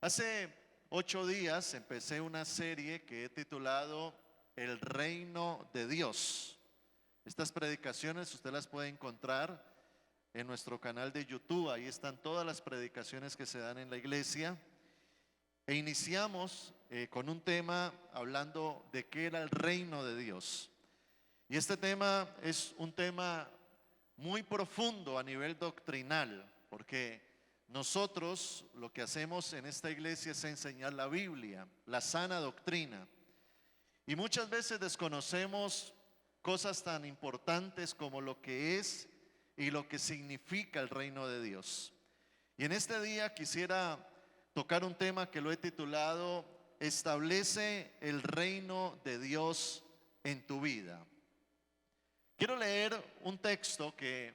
Hace 8 días empecé una serie que he titulado El Reino de Dios. Estas predicaciones usted las puede encontrar en nuestro canal de YouTube. Ahí están todas las predicaciones que se dan en la iglesia. E iniciamos con un tema hablando de qué era el reino de Dios. Y este tema es un tema muy profundo a nivel doctrinal, porque nosotros lo que hacemos en esta iglesia es enseñar la Biblia, la sana doctrina. Y muchas veces desconocemos cosas tan importantes como lo que es y lo que significa el reino de Dios. Y en este día quisiera tocar un tema que lo he titulado Establece el reino de Dios en tu vida. Quiero leer un texto que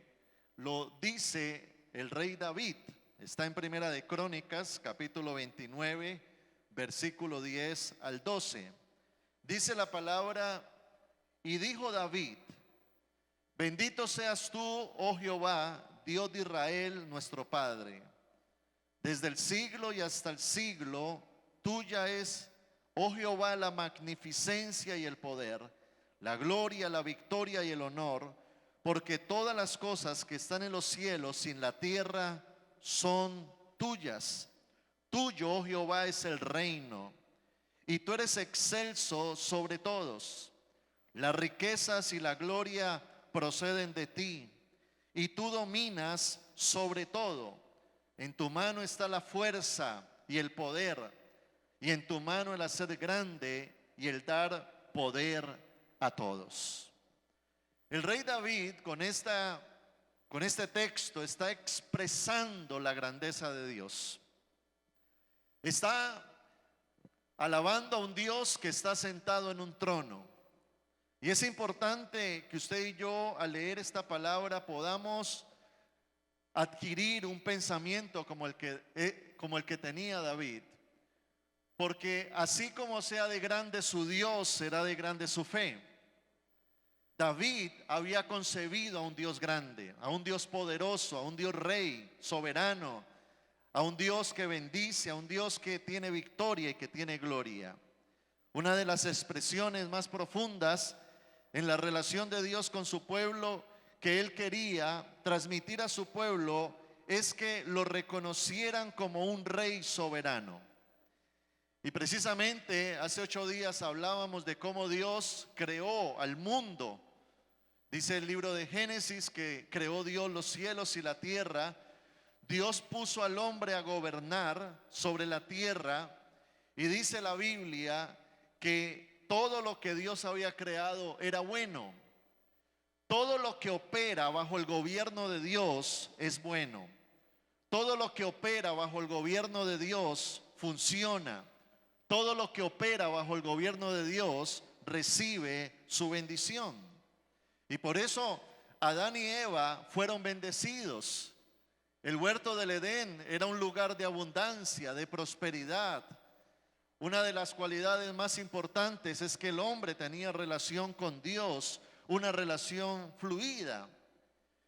lo dice el rey David. Está en Primera de Crónicas, capítulo 29, versículo 10 al 12. Dice la palabra: y dijo David: bendito seas tú, oh Jehová, Dios de Israel, nuestro Padre. Desde el siglo y hasta el siglo, tuya es, oh Jehová, la magnificencia y el poder, la gloria, la victoria y el honor, porque todas las cosas que están en los cielos y en la tierra son tuyas. Tuyo, oh Jehová, es el reino, y tú eres excelso sobre todos. Las riquezas y la gloria proceden de ti, y tú dominas sobre todo. En tu mano está la fuerza y el poder, y en tu mano el hacer grande y el dar poder a todos. El rey David con este texto está expresando la grandeza de Dios. Está alabando a un Dios que está sentado en un trono. Y es importante que usted y yo, al leer esta palabra, podamos adquirir un pensamiento como el que tenía David. Porque así como sea de grande su Dios, será de grande su fe. David había concebido a un Dios grande, a un Dios poderoso, a un Dios rey, soberano, a un Dios que bendice, a un Dios que tiene victoria y que tiene gloria. Una de las expresiones más profundas en la relación de Dios con su pueblo que Él quería transmitir a su pueblo es que lo reconocieran como un rey soberano. Y precisamente hace 8 días hablábamos de cómo Dios creó al mundo. Dice el libro de Génesis que creó Dios los cielos y la tierra. Dios puso al hombre a gobernar sobre la tierra, y dice la Biblia que todo lo que Dios había creado era bueno. Todo lo que opera bajo el gobierno de Dios es bueno. Todo lo que opera bajo el gobierno de Dios funciona. Todo lo que opera bajo el gobierno de Dios recibe su bendición. Y por eso Adán y Eva fueron bendecidos. El huerto del Edén era un lugar de abundancia, de prosperidad. Una de las cualidades más importantes es que el hombre tenía relación con Dios, una relación fluida.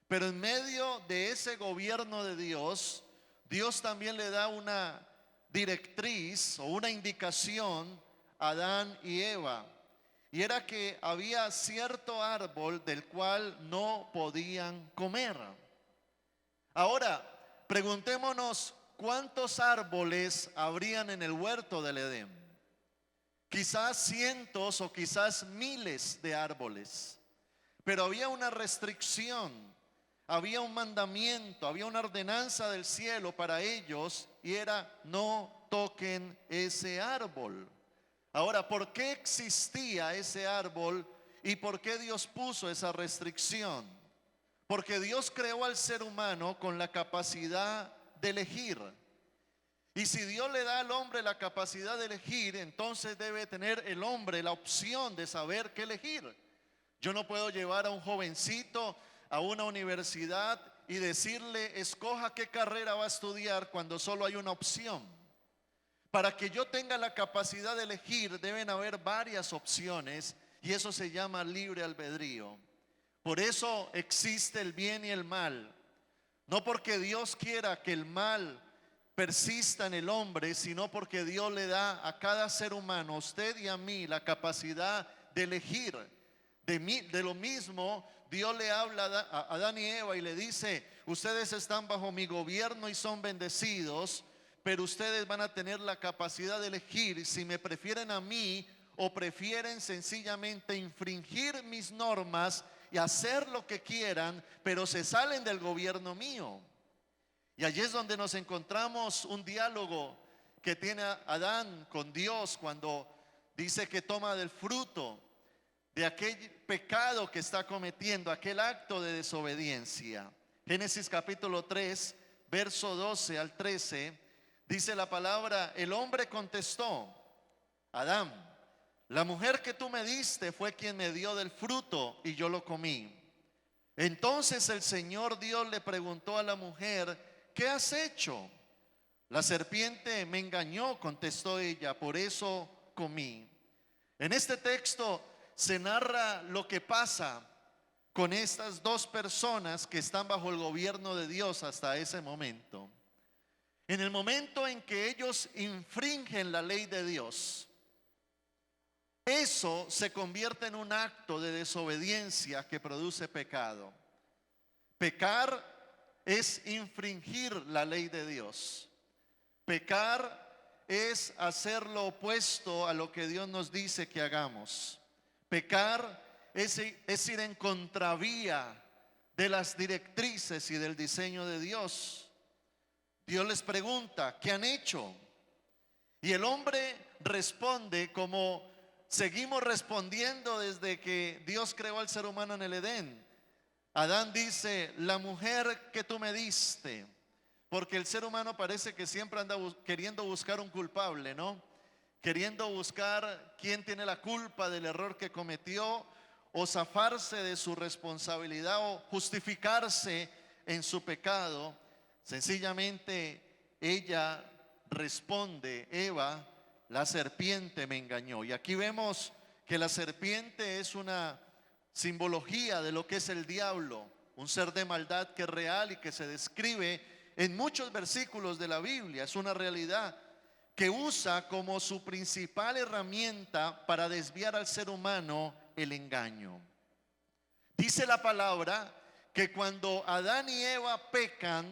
Pero en medio de ese gobierno de Dios, Dios también le da una directriz o una indicación a Adán y Eva. Y era que había cierto árbol del cual no podían comer. Ahora, preguntémonos cuántos árboles habrían en el huerto del Edén. Quizás cientos o quizás miles de árboles. Pero había una restricción, había un mandamiento, había una ordenanza del cielo para ellos, y era: no toquen ese árbol. Ahora, ¿por qué existía ese árbol y por qué Dios puso esa restricción? Porque Dios creó al ser humano con la capacidad de elegir. Y si Dios le da al hombre la capacidad de elegir, entonces debe tener el hombre la opción de saber qué elegir. Yo no puedo llevar a un jovencito a una universidad y decirle: escoja qué carrera va a estudiar, cuando solo hay una opción. Para que yo tenga la capacidad de elegir, deben haber varias opciones, y eso se llama libre albedrío. Por eso existe el bien y el mal. No porque Dios quiera que el mal persista en el hombre, sino porque Dios le da a cada ser humano, a usted y a mí, la capacidad de elegir. De lo mismo, Dios le habla a Adán y Eva y le dice: ustedes están bajo mi gobierno y son bendecidos, pero ustedes van a tener la capacidad de elegir si me prefieren a mí o prefieren sencillamente infringir mis normas y hacer lo que quieran, pero se salen del gobierno mío. Y allí es donde nos encontramos un diálogo que tiene Adán con Dios cuando dice que toma del fruto de aquel pecado que está cometiendo, aquel acto de desobediencia. Génesis capítulo 3, verso 12 al 13, dice la palabra: el hombre contestó: Adán, la mujer que tú me diste fue quien me dio del fruto y yo lo comí. Entonces el Señor Dios le preguntó a la mujer: ¿qué has hecho? La serpiente me engañó, contestó ella, por eso comí. En este texto se narra lo que pasa con estas dos personas que están bajo el gobierno de Dios hasta ese momento. En el momento en que ellos infringen la ley de Dios, eso se convierte en un acto de desobediencia que produce pecado. Pecar es infringir la ley de Dios. Pecar es hacer lo opuesto a lo que Dios nos dice que hagamos. Pecar es ir en contravía de las directrices y del diseño de Dios. Dios les pregunta: ¿qué han hecho? Y el hombre responde como seguimos respondiendo desde que Dios creó al ser humano en el Edén. Adán dice: la mujer que tú me diste, porque el ser humano parece que siempre anda queriendo buscar un culpable, ¿no? Queriendo buscar quién tiene la culpa del error que cometió, o zafarse de su responsabilidad, o justificarse en su pecado. Sencillamente ella responde: Eva, la serpiente me engañó. Y aquí vemos que la serpiente es una simbología de lo que es el diablo, un ser de maldad que es real y que se describe en muchos versículos de la Biblia. Es una realidad que usa como su principal herramienta para desviar al ser humano el engaño. Dice la palabra que cuando Adán y Eva pecan,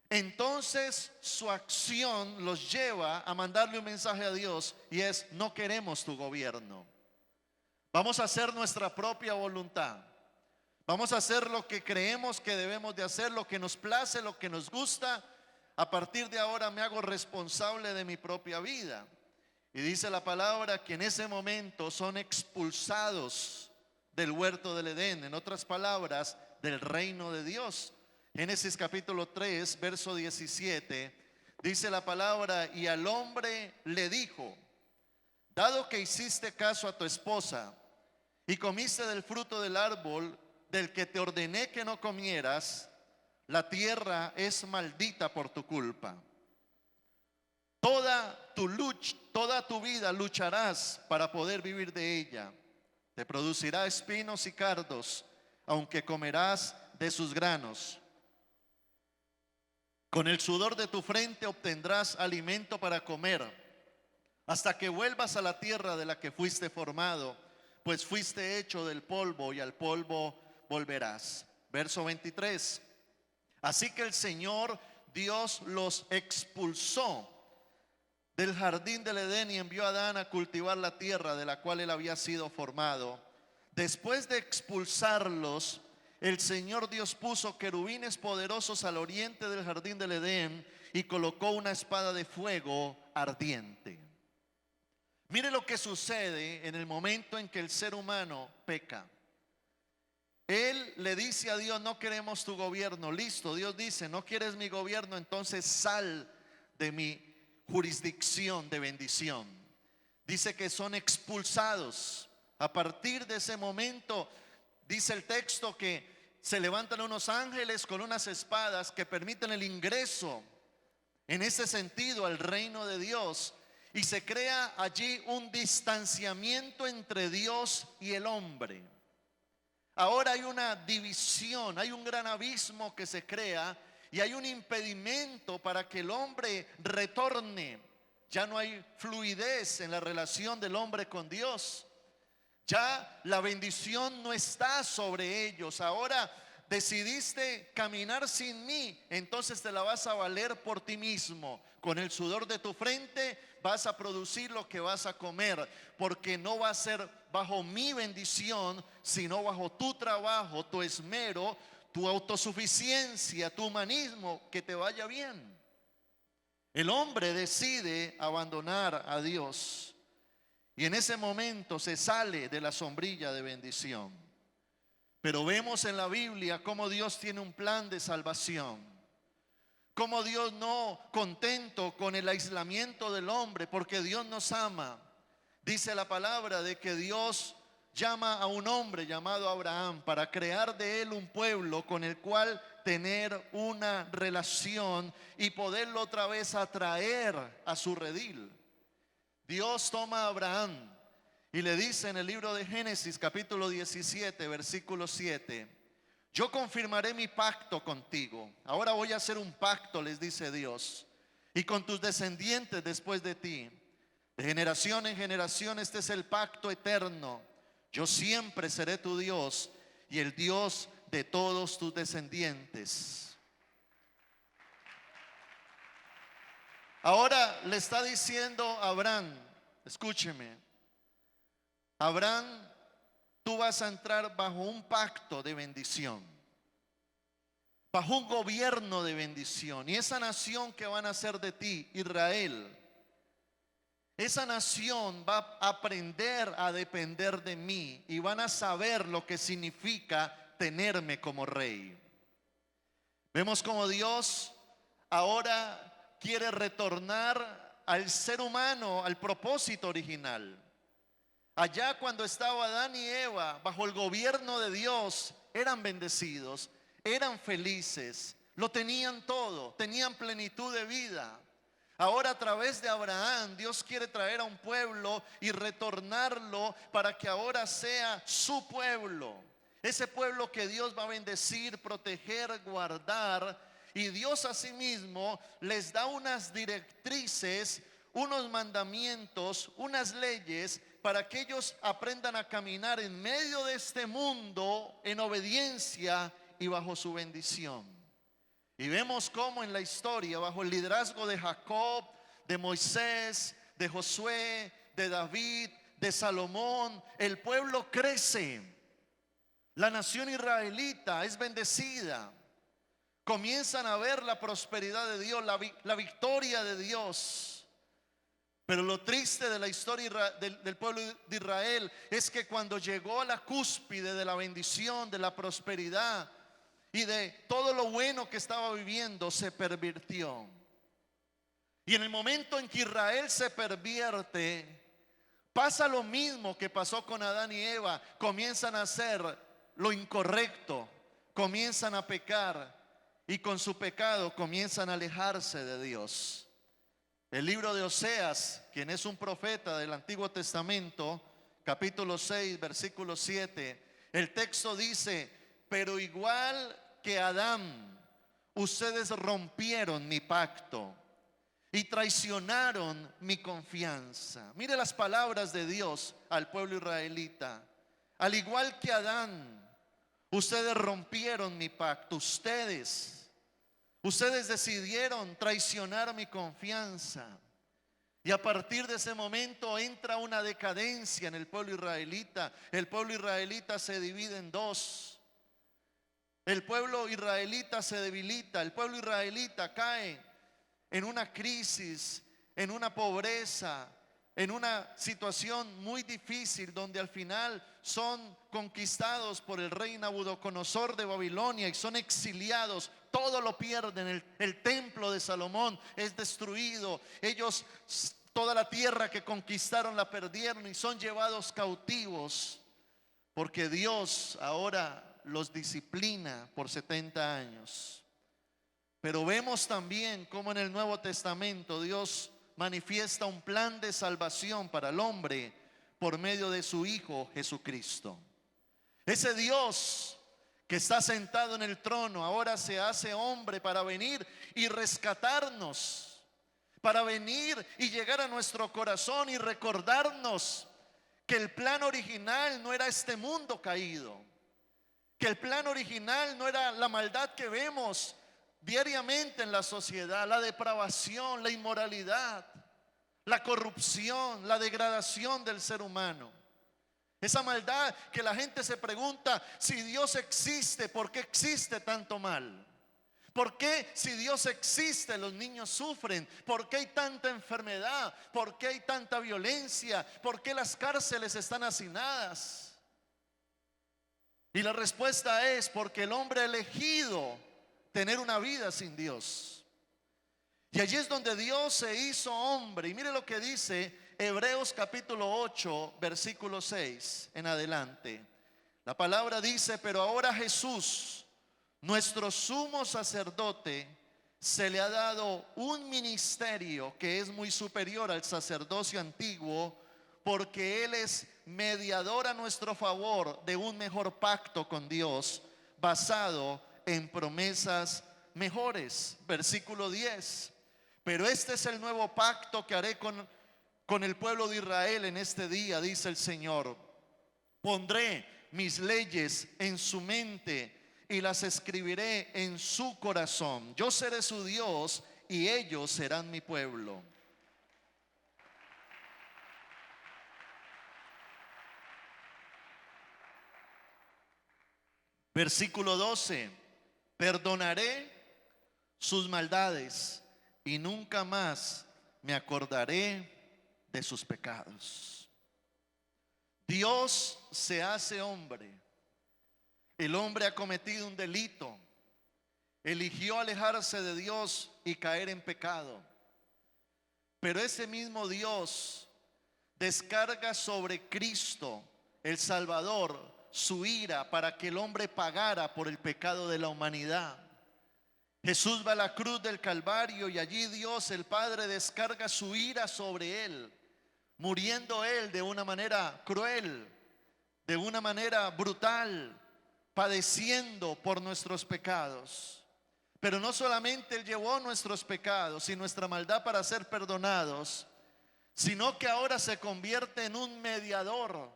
entonces su acción los lleva a mandarle un mensaje a Dios, y es: no queremos tu gobierno. Vamos a hacer nuestra propia voluntad. Vamos a hacer lo que creemos que debemos de hacer, lo que nos place, lo que nos gusta. A partir de ahora me hago responsable de mi propia vida. Y dice la palabra que en ese momento son expulsados del huerto del Edén, en otras palabras, del reino de Dios. Génesis capítulo 3, verso 17, dice la palabra: y al hombre le dijo: dado que hiciste caso a tu esposa y comiste del fruto del árbol del que te ordené que no comieras, la tierra es maldita por tu culpa. Toda tu vida lucharás para poder vivir de ella. Te producirá espinos y cardos, aunque comerás de sus granos. Con el sudor de tu frente obtendrás alimento para comer, hasta que vuelvas a la tierra de la que fuiste formado, pues fuiste hecho del polvo y al polvo volverás. Verso 23. Así que el Señor Dios los expulsó del jardín del Edén y envió a Adán a cultivar la tierra de la cual él había sido formado. Después de expulsarlos, el Señor Dios puso querubines poderosos al oriente del jardín del Edén y colocó una espada de fuego ardiente. Mire lo que sucede en el momento en que el ser humano peca. Él le dice a Dios: no queremos tu gobierno. Listo, Dios dice: no quieres mi gobierno, entonces sal de mi jurisdicción de bendición. Dice que son expulsados. A partir de ese momento, dice el texto que se levantan unos ángeles con unas espadas que permiten el ingreso, en ese sentido, al reino de Dios. Y se crea allí un distanciamiento entre Dios y el hombre. Ahora hay una división, hay un gran abismo que se crea, y hay un impedimento para que el hombre retorne. Ya no hay fluidez en la relación del hombre con Dios. Ya la bendición no está sobre ellos. Ahora decidiste caminar sin mí, entonces te la vas a valer por ti mismo. Con el sudor de tu frente vas a producir lo que vas a comer, porque no va a ser bajo mi bendición, sino bajo tu trabajo, tu esmero, tu autosuficiencia, tu humanismo, que te vaya bien. El hombre decide abandonar a Dios y en ese momento se sale de la sombrilla de bendición. Pero vemos en la Biblia cómo Dios tiene un plan de salvación. Cómo Dios, no contento con el aislamiento del hombre, porque Dios nos ama. Dice la palabra de que Dios llama a un hombre llamado Abraham para crear de él un pueblo con el cual tener una relación y poderlo otra vez atraer a su redil. Dios toma a Abraham y le dice en el libro de Génesis capítulo 17 versículo 7: yo confirmaré mi pacto contigo. Ahora voy a hacer un pacto, les dice Dios, y con tus descendientes después de ti. De generación en generación este es el pacto eterno. Yo siempre seré tu Dios y el Dios de todos tus descendientes. Ahora le está diciendo a Abraham, escúcheme, Abraham, tú vas a entrar bajo un pacto de bendición, bajo un gobierno de bendición. Y esa nación que van a hacer de ti, Israel, esa nación va a aprender a depender de mí y van a saber lo que significa tenerme como rey. Vemos como Dios ahora quiere retornar al ser humano, al propósito original. Allá cuando estaba Adán y Eva bajo el gobierno de Dios, eran bendecidos, eran felices, lo tenían todo, tenían plenitud de vida. Ahora a través de Abraham Dios quiere traer a un pueblo y retornarlo para que ahora sea su pueblo. Ese pueblo que Dios va a bendecir, proteger, guardar. Y Dios asimismo les da unas directrices, unos mandamientos, unas leyes para que ellos aprendan a caminar en medio de este mundo en obediencia y bajo su bendición. Y vemos cómo en la historia, bajo el liderazgo de Jacob, de Moisés, de Josué, de David, de Salomón, el pueblo crece. La nación israelita es bendecida. Comienzan a ver la prosperidad de Dios, la victoria de Dios. Pero lo triste de la historia del pueblo de Israel es que cuando llegó a la cúspide de la bendición, de la prosperidad y de todo lo bueno que estaba viviendo, se pervirtió. Y en el momento en que Israel se pervierte, pasa lo mismo que pasó con Adán y Eva. Comienzan a hacer lo incorrecto, comienzan a pecar y con su pecado comienzan a alejarse de Dios. El libro de Oseas, quien es un profeta del Antiguo Testamento, capítulo 6, versículo 7, el texto dice: pero igual que Adán, ustedes rompieron mi pacto y traicionaron mi confianza. Mire las palabras de Dios al pueblo israelita. Al igual que Adán, ustedes rompieron mi pacto. Ustedes decidieron traicionar mi confianza. Y a partir de ese momento entra una decadencia en el pueblo israelita. El pueblo israelita se divide en dos. El pueblo israelita se debilita. El pueblo israelita cae en una crisis, en una pobreza, en una situación muy difícil, donde al final son conquistados por el rey Nabucodonosor de Babilonia y son exiliados. Todo lo pierden. El templo de Salomón es destruido. Ellos, toda la tierra que conquistaron la perdieron y son llevados cautivos, porque Dios ahora los disciplina por 70 años. Pero vemos también cómo en el Nuevo Testamento Dios manifiesta un plan de salvación para el hombre por medio de su Hijo Jesucristo. Ese Dios que está sentado en el trono, ahora se hace hombre para venir y rescatarnos, para venir y llegar a nuestro corazón y recordarnos que el plan original no era este mundo caído, que el plan original no era la maldad que vemos diariamente en la sociedad, la depravación, la inmoralidad, la corrupción, la degradación del ser humano. Esa maldad que la gente se pregunta, si Dios existe, ¿por qué existe tanto mal? ¿Por qué si Dios existe los niños sufren? ¿Por qué hay tanta enfermedad? ¿Por qué hay tanta violencia? ¿Por qué las cárceles están hacinadas? Y la respuesta es porque el hombre ha elegido tener una vida sin Dios. Y allí es donde Dios se hizo hombre. Y mire lo que dice Hebreos capítulo 8, versículo 6 en adelante. La palabra dice: pero ahora Jesús, nuestro sumo sacerdote, se le ha dado un ministerio que es muy superior al sacerdocio antiguo, porque Él es mediador a nuestro favor de un mejor pacto con Dios, basado en promesas mejores. Versículo 10. Pero este es el nuevo pacto que haré con el pueblo de Israel en este día, dice el Señor. Pondré mis leyes en su mente y las escribiré en su corazón. Yo seré su Dios y ellos serán mi pueblo. Versículo 12. Perdonaré sus maldades y nunca más me acordaré de sus pecados. Dios se hace hombre. El hombre ha cometido un delito, eligió alejarse de Dios y caer en pecado. Pero ese mismo Dios descarga sobre Cristo, el Salvador, su ira para que el hombre pagara por el pecado de la humanidad. Jesús va a la cruz del Calvario y allí Dios el Padre descarga su ira sobre él, muriendo él de una manera cruel, de una manera brutal, padeciendo por nuestros pecados. Pero no solamente Él llevó nuestros pecados y nuestra maldad para ser perdonados, sino que ahora se convierte en un mediador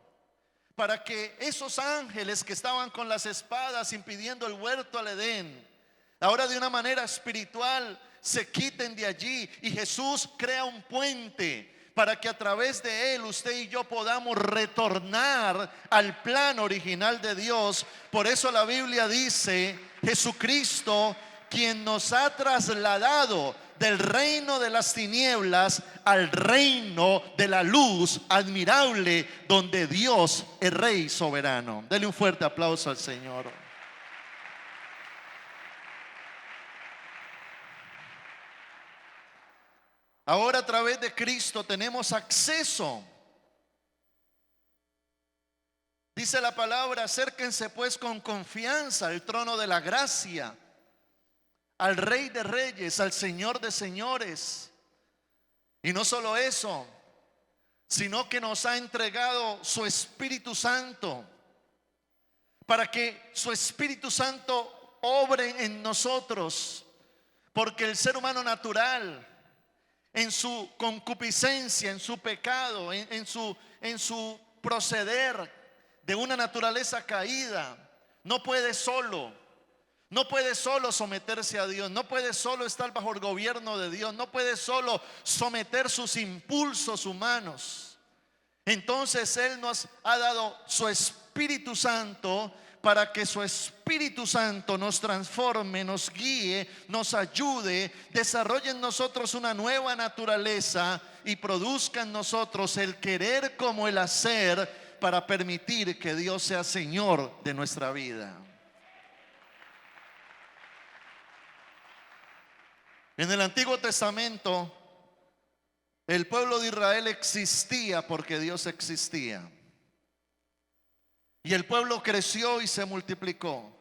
para que esos ángeles que estaban con las espadas impidiendo el huerto al Edén, ahora de una manera espiritual se quiten de allí y Jesús crea un puente para que a través de Él usted y yo podamos retornar al plan original de Dios. Por eso la Biblia dice: Jesucristo, quien nos ha trasladado del reino de las tinieblas al reino de la luz admirable, donde Dios es Rey soberano. Dele un fuerte aplauso al Señor. Ahora a través de Cristo tenemos acceso. Dice la palabra: acérquense pues con confianza al trono de la gracia, al Rey de Reyes, al Señor de Señores. Y no solo eso, sino que nos ha entregado su Espíritu Santo, para que su Espíritu Santo obre en nosotros. Porque el ser humano natural, en su concupiscencia, en su pecado, en su proceder de una naturaleza caída, no puede solo someterse a Dios, no puede solo estar bajo el gobierno de Dios, no puede solo someter sus impulsos humanos. Entonces Él nos ha dado su Espíritu Santo para que su Espíritu Santo nos transforme, nos guíe, nos ayude, desarrolle en nosotros una nueva naturaleza y produzca en nosotros el querer como el hacer, para permitir que Dios sea Señor de nuestra vida. En el Antiguo Testamento, el pueblo de Israel existía porque Dios existía. Y el pueblo creció y se multiplicó.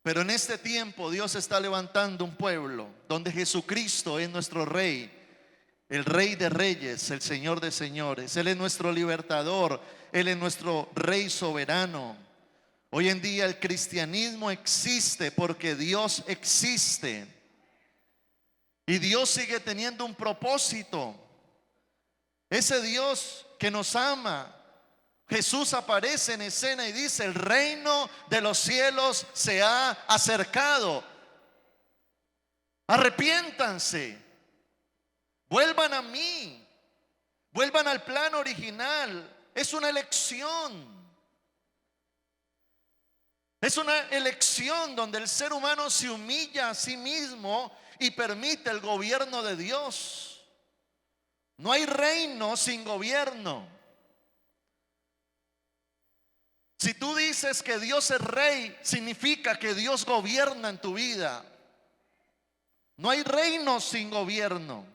Pero en este tiempo Dios está levantando un pueblo donde Jesucristo es nuestro Rey, el Rey de Reyes, el Señor de Señores. Él es nuestro libertador, Él es nuestro Rey soberano. Hoy en día el cristianismo existe porque Dios existe. Y Dios sigue teniendo un propósito. Ese Dios que nos ama. Jesús aparece en escena y dice: el reino de los cielos se ha acercado. Arrepiéntanse. Vuelvan a mí. Vuelvan al plan original. Es una elección. Es una elección donde el ser humano se humilla a sí mismo y permite el gobierno de Dios. No hay reino sin gobierno. Si tú dices que Dios es rey, significa que Dios gobierna en tu vida. No hay reino sin gobierno.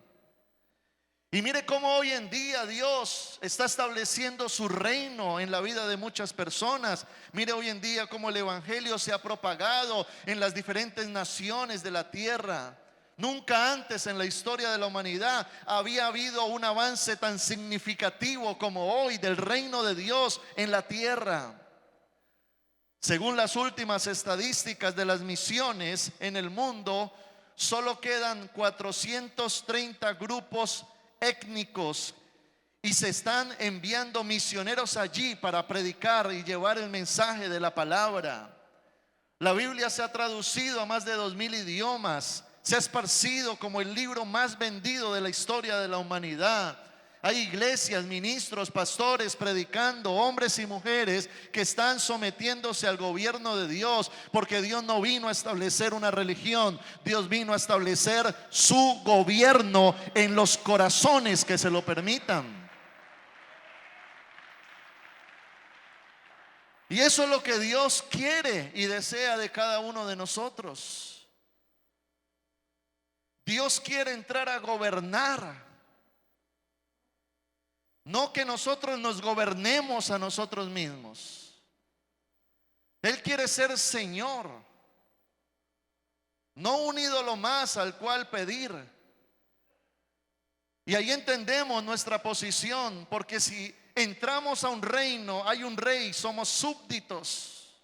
Y mire cómo hoy en día Dios está estableciendo su reino en la vida de muchas personas. Mire hoy en día cómo el evangelio se ha propagado en las diferentes naciones de la tierra. Nunca antes en la historia de la humanidad había habido un avance tan significativo como hoy del reino de Dios en la tierra. Según las últimas estadísticas de las misiones en el mundo, solo quedan 430 grupos étnicos y se están enviando misioneros allí para predicar y llevar el mensaje de la palabra. La Biblia se ha traducido a más de 2000 idiomas, se ha esparcido como el libro más vendido de la historia de la humanidad. Hay iglesias, ministros, pastores predicando, hombres y mujeres que están sometiéndose al gobierno de Dios, porque Dios no vino a establecer una religión, Dios vino a establecer su gobierno en los corazones que se lo permitan. Y eso es lo que Dios quiere y desea de cada uno de nosotros. Dios quiere entrar a gobernar. No que nosotros nos gobernemos a nosotros mismos. Él quiere ser Señor, no un ídolo más al cual pedir. Y ahí entendemos nuestra posición, porque si entramos a un reino, hay un rey, somos súbditos.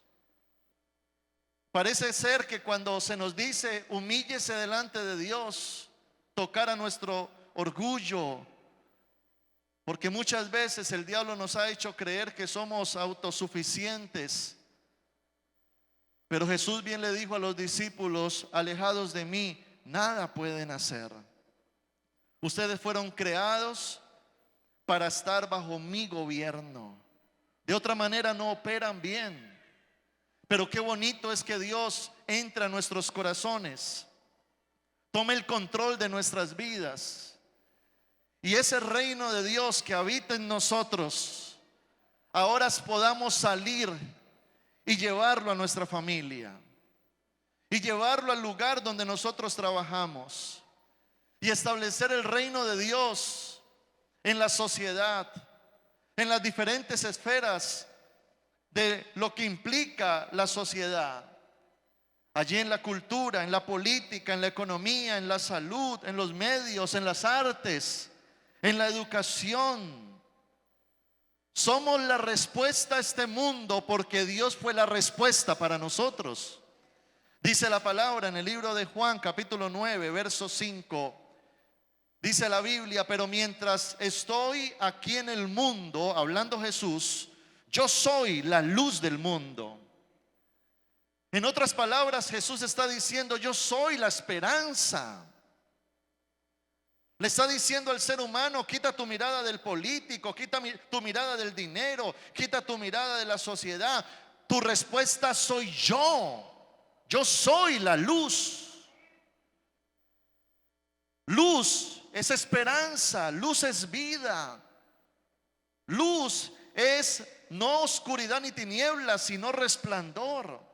Parece ser que cuando se nos dice humíllese delante de Dios, tocar a nuestro orgullo, porque muchas veces el diablo nos ha hecho creer que somos autosuficientes. Pero Jesús bien le dijo a los discípulos: alejados de mí, nada pueden hacer. Ustedes fueron creados para estar bajo mi gobierno. De otra manera no operan bien. Pero qué bonito es que Dios entra a nuestros corazones, tome el control de nuestras vidas. Y ese reino de Dios que habita en nosotros, ahora podamos salir y llevarlo a nuestra familia, y llevarlo al lugar donde nosotros trabajamos, y establecer el reino de Dios en la sociedad, en las diferentes esferas de lo que implica la sociedad. Allí en la cultura, en la política, en la economía, en la salud, en los medios, en las artes, en la educación. Somos la respuesta a este mundo porque Dios fue la respuesta para nosotros. Dice la palabra en el libro de Juan capítulo 9 verso 5. Dice la Biblia: pero mientras estoy aquí en el mundo, hablando Jesús, yo soy la luz del mundo. En otras palabras, Jesús está diciendo: yo soy la esperanza. Le está diciendo al ser humano: quita tu mirada del político, quita tu mirada del dinero, quita tu mirada de la sociedad. Tu respuesta soy yo. Yo soy la luz. Luz es esperanza, luz es vida. Luz es no oscuridad ni tinieblas, sino resplandor.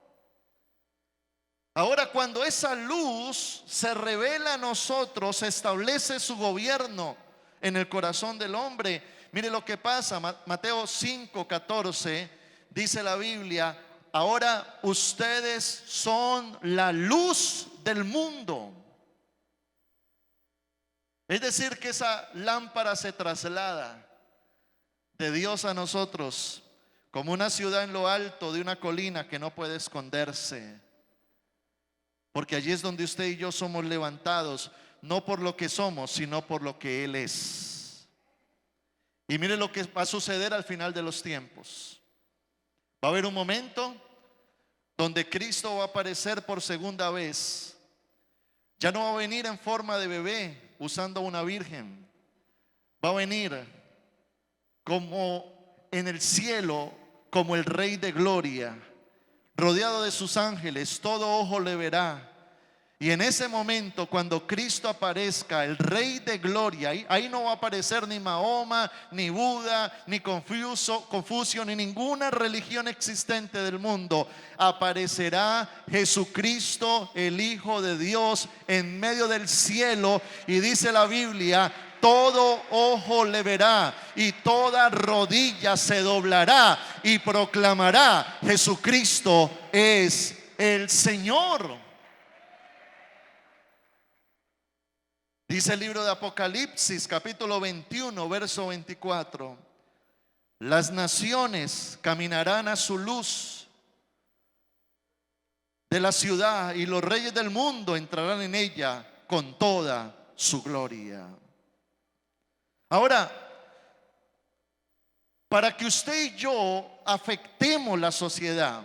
Ahora, cuando esa luz se revela a nosotros, se establece su gobierno en el corazón del hombre. Mire lo que pasa. Mateo 5:14 dice la Biblia: ahora ustedes son la luz del mundo. Es decir, que esa lámpara se traslada de Dios a nosotros como una ciudad en lo alto de una colina que no puede esconderse. Porque allí es donde usted y yo somos levantados, no por lo que somos, sino por lo que Él es. Y mire lo que va a suceder al final de los tiempos. Va a haber un momento donde Cristo va a aparecer por segunda vez. Ya no va a venir en forma de bebé usando una virgen. Va a venir como en el cielo, como el Rey de Gloria, rodeado de sus ángeles, todo ojo le verá. Y en ese momento, cuando Cristo aparezca, el Rey de Gloria, ahí no va a aparecer ni Mahoma, ni Buda, ni Confucio, ni ninguna religión existente del mundo. Aparecerá Jesucristo, el Hijo de Dios, en medio del cielo. Y dice la Biblia: todo ojo le verá y toda rodilla se doblará y proclamará: Jesucristo es el Señor. Dice el libro de Apocalipsis, capítulo 21, verso 24: las naciones caminarán a su luz de la ciudad, y los reyes del mundo entrarán en ella con toda su gloria. Ahora, para que usted y yo afectemos la sociedad,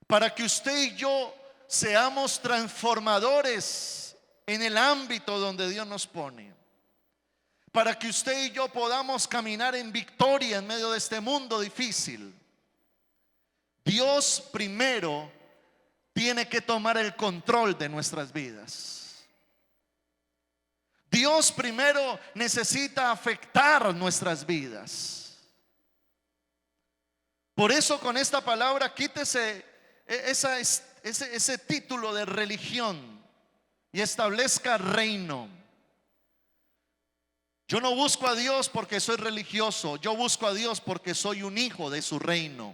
para que usted y yo seamos transformadores en el ámbito donde Dios nos pone, para que usted y yo podamos caminar en victoria en medio de este mundo difícil, Dios primero tiene que tomar el control de nuestras vidas. Dios primero necesita afectar nuestras vidas. Por eso, con esta palabra, quítese ese título de religión y establezca reino. Yo no busco a Dios porque soy religioso, yo busco a Dios porque soy un hijo de su reino.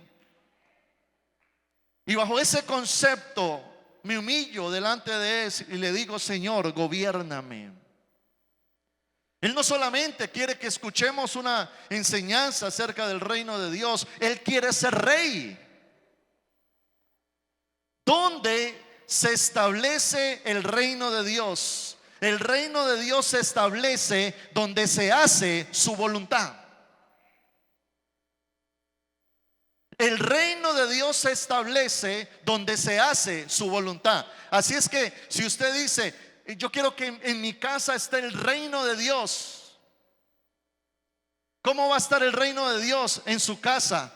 Y bajo ese concepto me humillo delante de Él y le digo: Señor, gobiérname. Él no solamente quiere que escuchemos una enseñanza acerca del reino de Dios, Él quiere ser rey. ¿Dónde se establece el reino de Dios? El reino de Dios se establece donde se hace su voluntad. El reino de Dios se establece donde se hace su voluntad. Así es que si usted dice: yo quiero que en mi casa esté el reino de Dios, ¿cómo va a estar el reino de Dios en su casa?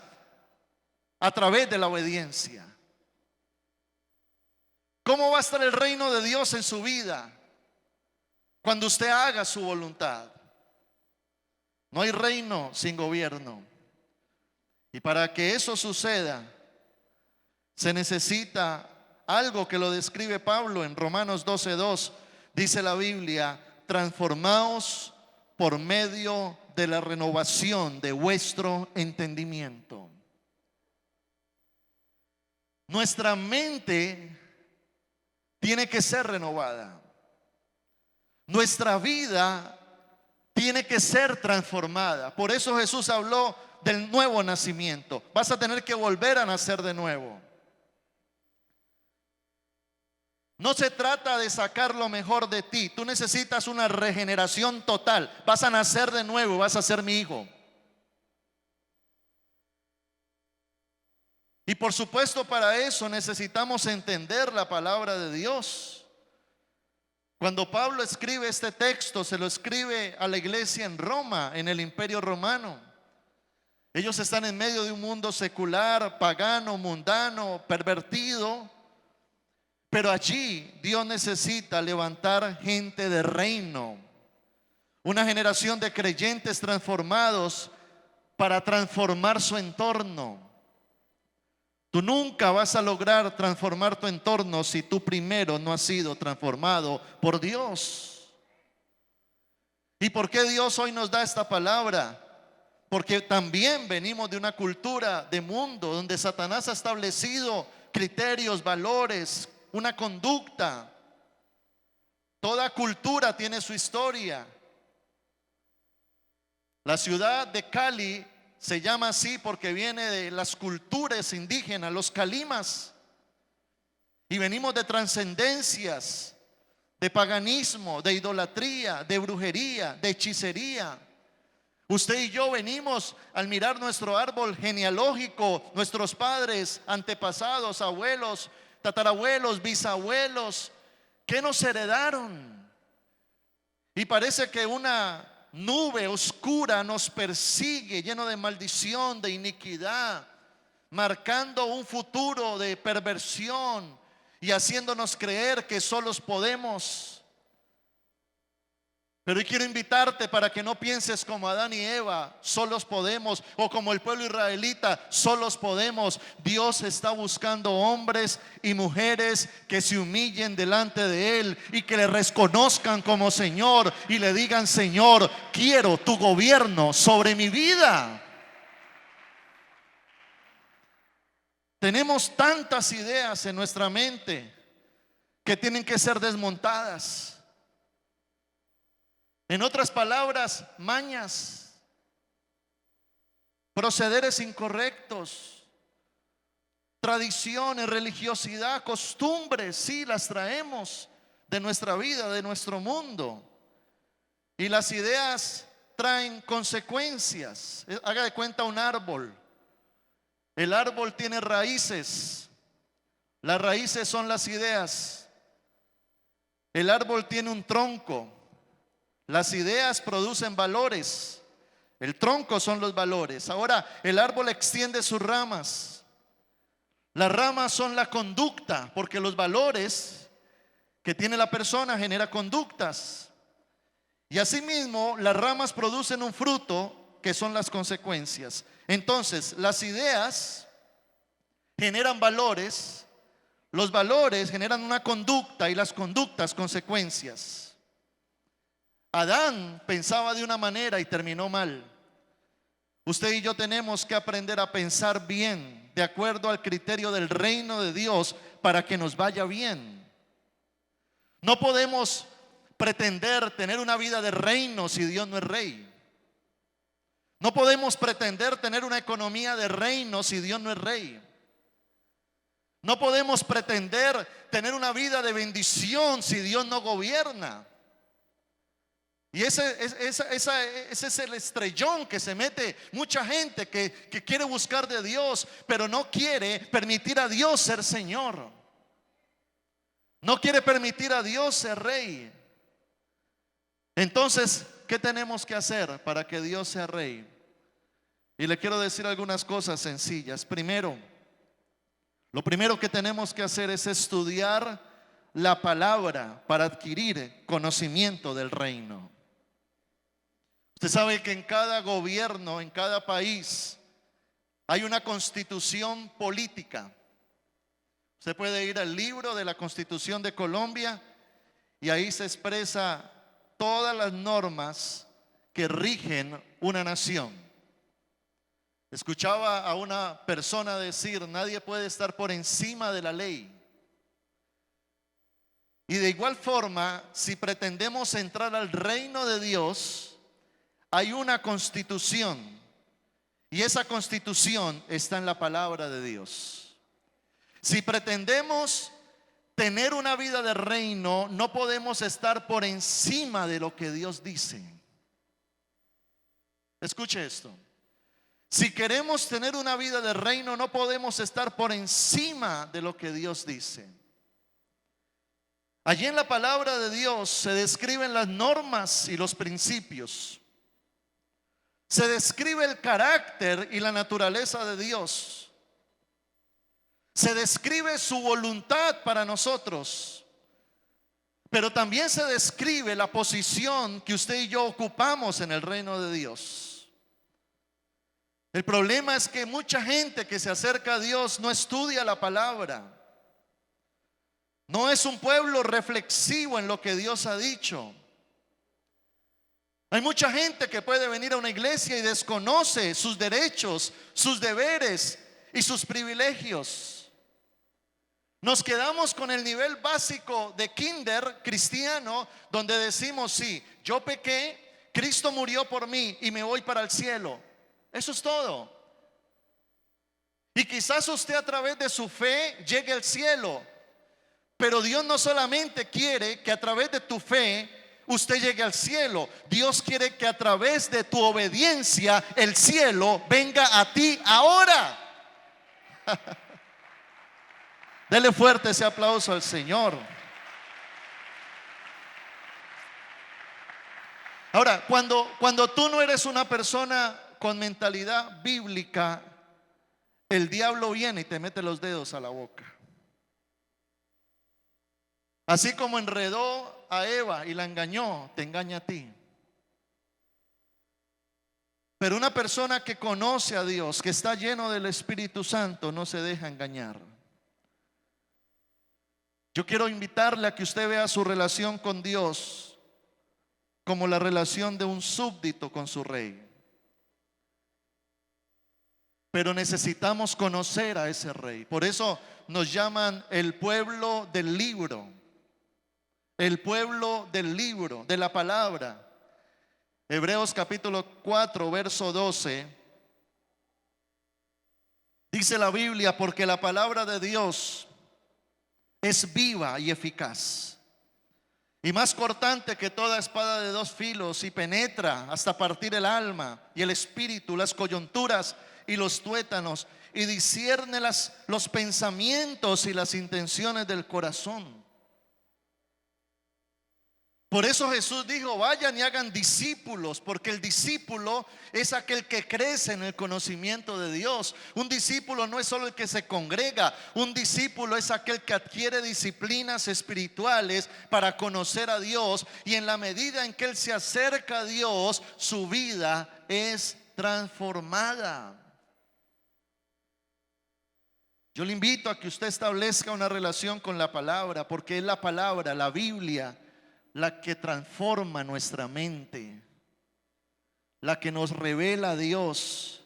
A través de la obediencia. ¿Cómo va a estar el reino de Dios en su vida? Cuando usted haga su voluntad. No hay reino sin gobierno. Y para que eso suceda, se necesita algo que lo describe Pablo en Romanos 12:2. Dice la Biblia: transformaos por medio de la renovación de vuestro entendimiento. Nuestra mente tiene que ser renovada. Nuestra vida tiene que ser transformada. Por eso Jesús habló del nuevo nacimiento. Vas a tener que volver a nacer de nuevo. No se trata de sacar lo mejor de ti. Tú necesitas una regeneración total. Vas a nacer de nuevo, vas a ser mi hijo. Y por supuesto, para eso necesitamos entender la palabra de Dios. Cuando Pablo escribe este texto, se lo escribe a la iglesia en Roma, en el Imperio Romano. Ellos están en medio de un mundo secular, pagano, mundano, pervertido. Pero allí Dios necesita levantar gente de reino, una generación de creyentes transformados para transformar su entorno. Tú nunca vas a lograr transformar tu entorno si tú primero no has sido transformado por Dios. ¿Y por qué Dios hoy nos da esta palabra? Porque también venimos de una cultura de mundo donde Satanás ha establecido criterios, valores, una conducta. Toda cultura tiene su historia. La ciudad de Cali se llama así porque viene de las culturas indígenas, los calimas. Y venimos de trascendencias, de paganismo, de idolatría, de brujería, de hechicería. Usted y yo venimos al mirar nuestro árbol genealógico, nuestros padres, antepasados, abuelos, tatarabuelos, bisabuelos, ¿qué nos heredaron? Y parece que una nube oscura nos persigue, lleno de maldición, de iniquidad, marcando un futuro de perversión y haciéndonos creer que solos podemos. Pero yo quiero invitarte para que no pienses como Adán y Eva, solos podemos, o como el pueblo israelita, solos podemos. Dios está buscando hombres y mujeres que se humillen delante de Él y que le reconozcan como Señor y le digan: Señor, quiero tu gobierno sobre mi vida. Tenemos tantas ideas en nuestra mente que tienen que ser desmontadas. En otras palabras, mañas, procederes incorrectos, tradiciones, religiosidad, costumbres, sí las traemos de nuestra vida, de nuestro mundo. Y las ideas traen consecuencias. Haga de cuenta un árbol. El árbol tiene raíces. Las raíces son las ideas. El árbol tiene un tronco. Las ideas producen valores. El tronco son los valores. Ahora el árbol extiende sus ramas. Las ramas son la conducta, porque los valores que tiene la persona genera conductas. Y asimismo las ramas producen un fruto, que son las consecuencias. Entonces las ideas generan valores, los valores generan una conducta y las conductas consecuencias. Adán pensaba de una manera y terminó mal. Usted y yo tenemos que aprender a pensar bien, de acuerdo al criterio del reino de Dios, para que nos vaya bien. No podemos pretender tener una vida de reino si Dios no es rey. No podemos pretender tener una economía de reino si Dios no es rey. No podemos pretender tener una vida de bendición si Dios no gobierna. Y ese es el estrellón que se mete mucha gente que quiere buscar de Dios, pero no quiere permitir a Dios ser Señor. No quiere permitir a Dios ser Rey. Entonces, ¿qué tenemos que hacer para que Dios sea Rey? Y le quiero decir algunas cosas sencillas. Primero, lo primero que tenemos que hacer es estudiar la palabra para adquirir conocimiento del reino. Usted sabe que en cada gobierno, en cada país, hay una constitución política. Usted puede ir al libro de la Constitución de Colombia y ahí se expresa todas las normas que rigen una nación. Escuchaba a una persona decir: nadie puede estar por encima de la ley. Y de igual forma, si pretendemos entrar al reino de Dios, hay una constitución, y esa constitución está en la palabra de Dios. Si pretendemos tener una vida de reino, no podemos estar por encima de lo que Dios dice. Escuche esto. Si queremos tener una vida de reino, no podemos estar por encima de lo que Dios dice. Allí en la palabra de Dios se describen las normas y los principios. Se describe el carácter y la naturaleza de Dios. Se describe su voluntad para nosotros. Pero también se describe la posición que usted y yo ocupamos en el reino de Dios. El problema es que mucha gente que se acerca a Dios no estudia la palabra. No es un pueblo reflexivo en lo que Dios ha dicho. Hay mucha gente que puede venir a una iglesia y desconoce sus derechos, sus deberes y sus privilegios. Nos quedamos con el nivel básico de kinder cristiano, donde decimos: sí, yo pequé, Cristo murió por mí y me voy para el cielo. Eso es todo. Y quizás usted a través de su fe llegue al cielo, pero Dios no solamente quiere que a través de tu fe usted llegue al cielo. Dios quiere que a través de tu obediencia el cielo venga a ti ahora. Dele fuerte ese aplauso al Señor. Ahora, cuando tú no eres una persona con mentalidad bíblica, el diablo viene y te mete los dedos a la boca. Así como enredó a Eva y la engañó, te engaña a ti. Pero una persona que conoce a Dios, que está lleno del Espíritu Santo, no se deja engañar. Yo quiero invitarle a que usted vea su relación con Dios como la relación de un súbdito con su rey. Pero necesitamos conocer a ese rey. Por eso nos llaman el pueblo del libro. El pueblo del libro, de la palabra. Hebreos capítulo 4, verso 12. Dice la Biblia: porque la palabra de Dios es viva y eficaz, y más cortante que toda espada de dos filos, y penetra hasta partir el alma y el espíritu, las coyunturas y los tuétanos, y discierne los pensamientos y las intenciones del corazón. Por eso Jesús dijo: vayan y hagan discípulos, porque el discípulo es aquel que crece en el conocimiento de Dios. Un discípulo no es solo el que se congrega, un discípulo es aquel que adquiere disciplinas espirituales para conocer a Dios, y en la medida en que él se acerca a Dios, su vida es transformada. Yo le invito a que usted establezca una relación con la palabra, porque es la palabra, la Biblia, la que transforma nuestra mente, la que nos revela a Dios,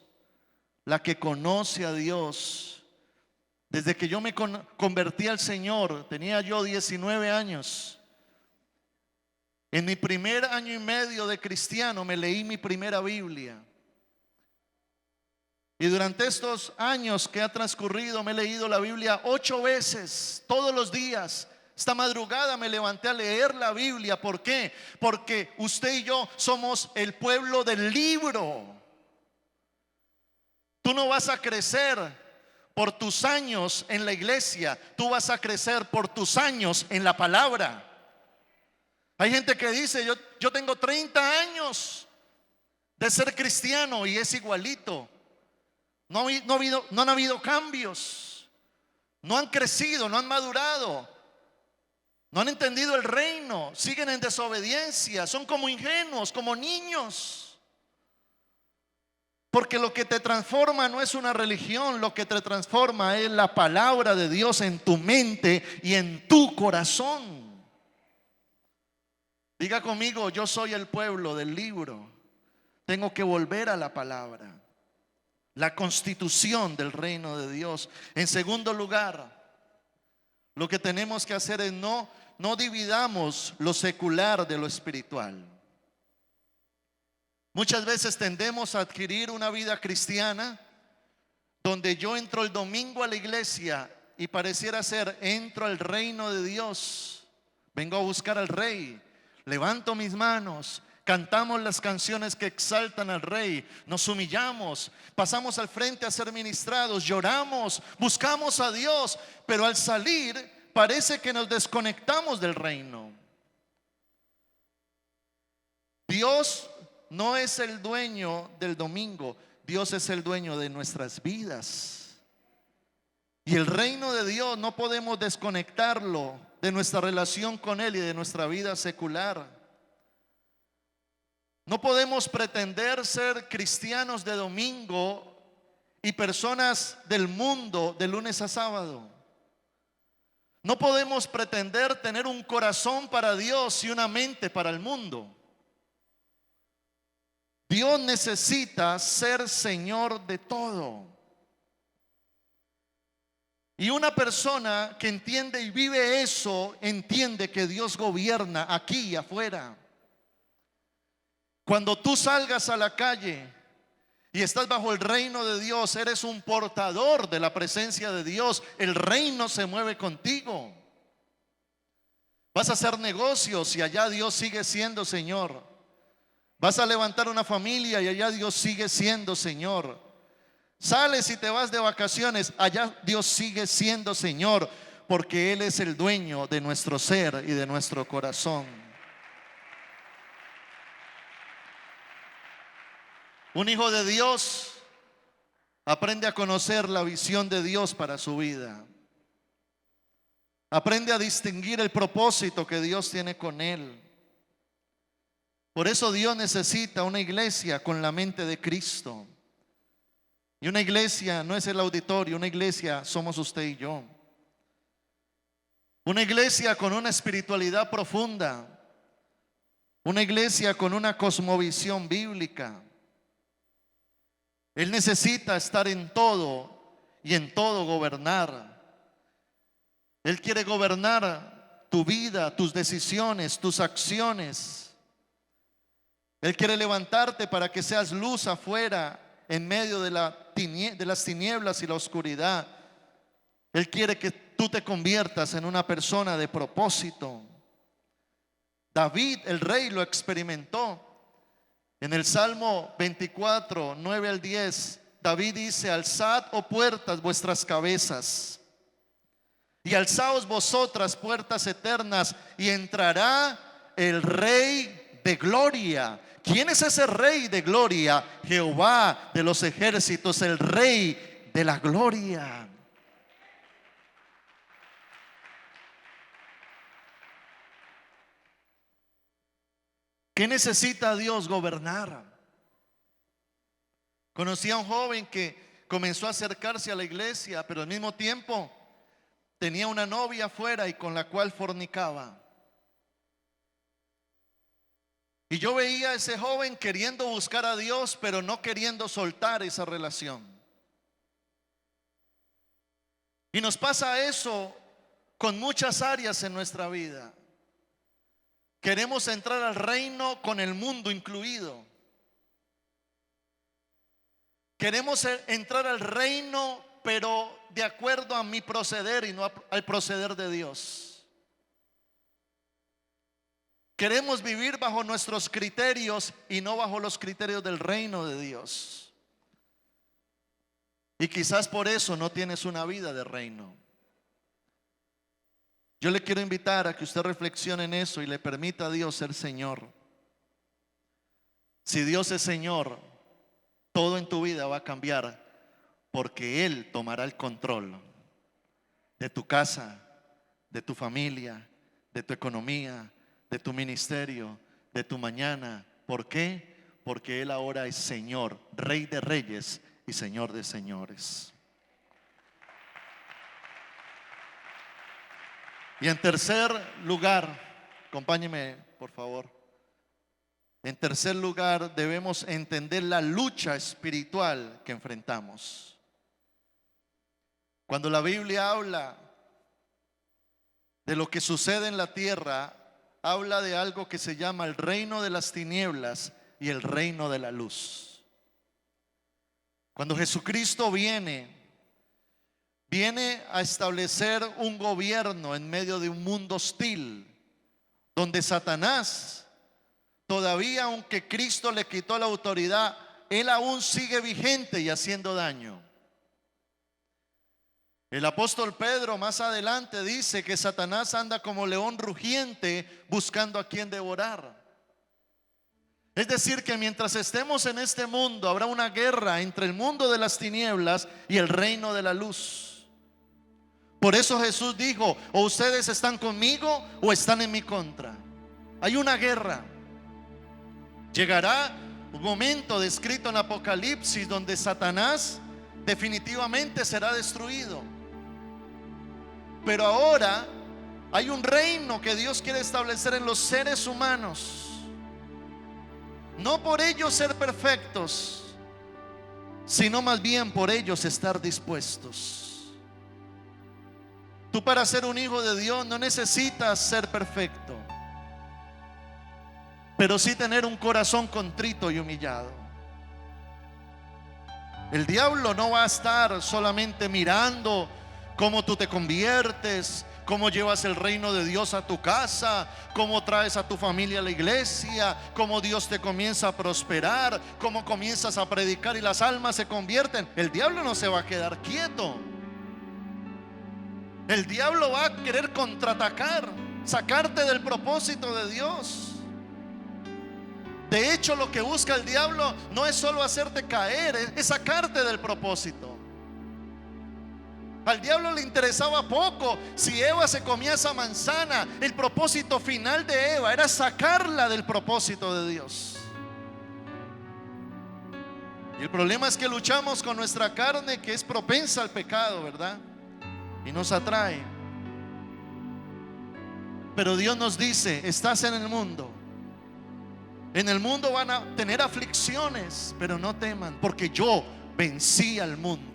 la que conoce a Dios. Desde que yo me convertí al Señor, tenía yo 19 años. En mi primer año y medio de cristiano me leí mi primera Biblia. Y durante estos años que ha transcurrido me he leído la Biblia 8 veces, todos los días. Esta madrugada me levanté a leer la Biblia. ¿Por qué? Porque usted y yo somos el pueblo del libro. Tú no vas a crecer por tus años en la iglesia, tú vas a crecer por tus años en la palabra. Hay gente que dice: yo tengo 30 años de ser cristiano y es igualito. No han habido cambios, no han crecido, no han madurado. No han entendido el reino, siguen en desobediencia, son como ingenuos, como niños. Porque lo que te transforma no es una religión, lo que te transforma es la palabra de Dios en tu mente y en tu corazón. Diga conmigo: yo soy el pueblo del libro. Tengo que volver a la palabra, la constitución del reino de Dios. En segundo lugar, lo que tenemos que hacer es no dividamos lo secular de lo espiritual. Muchas veces tendemos a adquirir una vida cristiana donde yo entro el domingo a la iglesia y pareciera ser: entro al reino de Dios, vengo a buscar al rey, levanto mis manos, cantamos las canciones que exaltan al rey, nos humillamos, pasamos al frente a ser ministrados, lloramos, buscamos a Dios, pero al salir parece que nos desconectamos del reino. Dios no es el dueño del domingo, Dios es el dueño de nuestras vidas. Y el reino de Dios no podemos desconectarlo de nuestra relación con Él y de nuestra vida secular. No podemos pretender ser cristianos de domingo y personas del mundo de lunes a sábado. No podemos pretender tener un corazón para Dios y una mente para el mundo. Dios necesita ser Señor de todo. Y una persona que entiende y vive eso, entiende que Dios gobierna aquí y afuera. Cuando tú salgas a la calle y estás bajo el reino de Dios, eres un portador de la presencia de Dios. El reino se mueve contigo. Vas a hacer negocios y allá Dios sigue siendo Señor. Vas a levantar una familia y allá Dios sigue siendo Señor. Sales y te vas de vacaciones, allá Dios sigue siendo Señor, porque Él es el dueño de nuestro ser y de nuestro corazón. Un hijo de Dios aprende a conocer la visión de Dios para su vida. Aprende a distinguir el propósito que Dios tiene con él. Por eso Dios necesita una iglesia con la mente de Cristo. Y una iglesia no es el auditorio, una iglesia somos usted y yo. Una iglesia con una espiritualidad profunda. Una iglesia con una cosmovisión bíblica. Él necesita estar en todo y en todo gobernar. Él quiere gobernar tu vida, tus decisiones, tus acciones. Él quiere levantarte para que seas luz afuera en medio de las tinieblas y la oscuridad. Él quiere que tú te conviertas en una persona de propósito. David, el rey, lo experimentó. En el Salmo 24, 9 al 10, David dice: alzad, oh puertas, vuestras cabezas, y alzaos vosotras, puertas eternas, y entrará el Rey de gloria. ¿Quién es ese Rey de gloria? Jehová de los ejércitos, el Rey de la gloria. ¿Qué necesita Dios? Gobernar. Conocí a un joven que comenzó a acercarse a la iglesia, pero al mismo tiempo tenía una novia afuera y con la cual fornicaba. Y yo veía a ese joven queriendo buscar a Dios, pero no queriendo soltar esa relación. Y nos pasa eso con muchas áreas en nuestra vida. Queremos entrar al reino con el mundo incluido. Queremos entrar al reino, pero de acuerdo a mi proceder y no al proceder de Dios. Queremos vivir bajo nuestros criterios y no bajo los criterios del reino de Dios. Y quizás por eso no tienes una vida de reino. Yo le quiero invitar a que usted reflexione en eso y le permita a Dios ser Señor. Si Dios es Señor, todo en tu vida va a cambiar, porque Él tomará el control de tu casa, de tu familia, de tu economía, de tu ministerio, de tu mañana. ¿Por qué? Porque Él ahora es Señor, Rey de reyes y Señor de señores. Y en tercer lugar, acompáñeme por favor. En tercer lugar, debemos entender la lucha espiritual que enfrentamos. Cuando la Biblia habla de lo que sucede en la tierra, habla de algo que se llama el reino de las tinieblas y el reino de la luz. Cuando Jesucristo viene a establecer un gobierno en medio de un mundo hostil, donde Satanás, todavía aunque Cristo le quitó la autoridad, él aún sigue vigente y haciendo daño. El apóstol Pedro más adelante dice que Satanás anda como león rugiente buscando a quien devorar. Es decir, que mientras estemos en este mundo habrá una guerra entre el mundo de las tinieblas y el reino de la luz. Por eso Jesús dijo: o ustedes están conmigo o están en mi contra. Hay una guerra. Llegará un momento descrito en Apocalipsis donde Satanás definitivamente será destruido. Pero ahora hay un reino que Dios quiere establecer en los seres humanos. No por ellos ser perfectos, sino más bien por ellos estar dispuestos. Tú, para ser un hijo de Dios, no necesitas ser perfecto, pero sí tener un corazón contrito y humillado. El diablo no va a estar solamente mirando cómo tú te conviertes, cómo llevas el reino de Dios a tu casa, cómo traes a tu familia a la iglesia, cómo Dios te comienza a prosperar, cómo comienzas a predicar y las almas se convierten. El diablo no se va a quedar quieto. El diablo va a querer contraatacar, sacarte del propósito de Dios. De hecho, lo que busca el diablo no es solo hacerte caer, es sacarte del propósito. Al diablo le interesaba poco si Eva se comía esa manzana. El propósito final de Eva era sacarla del propósito de Dios. Y el problema es que luchamos con nuestra carne, que es propensa al pecado, ¿verdad? Y nos atrae. Pero Dios nos dice: estás en el mundo. En el mundo van a tener aflicciones, pero no teman, porque yo vencí al mundo.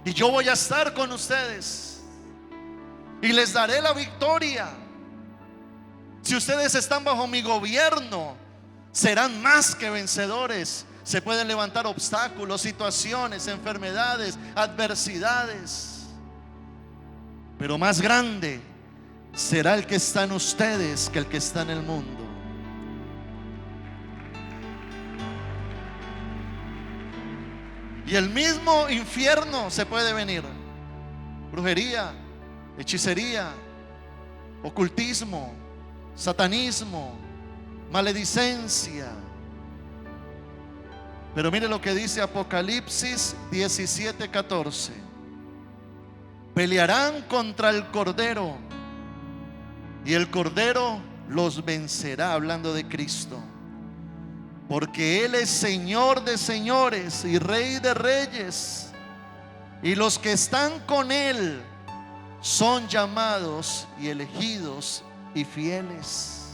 Y yo voy a estar con ustedes y les daré la victoria. Si ustedes están bajo mi gobierno, serán más que vencedores. Se pueden levantar obstáculos, situaciones, enfermedades, adversidades, pero más grande será el que está en ustedes que el que está en el mundo. Y el mismo infierno se puede venir: brujería, hechicería, ocultismo, satanismo, maledicencia. Pero mire lo que dice Apocalipsis 17:14: pelearán contra el Cordero y el Cordero los vencerá, hablando de Cristo, porque Él es Señor de señores y Rey de reyes, y los que están con Él son llamados y elegidos y fieles.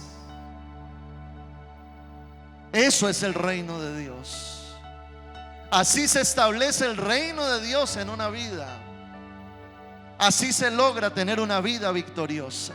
Eso es el reino de Dios. Así se establece el reino de Dios en una vida. Así se logra tener una vida victoriosa.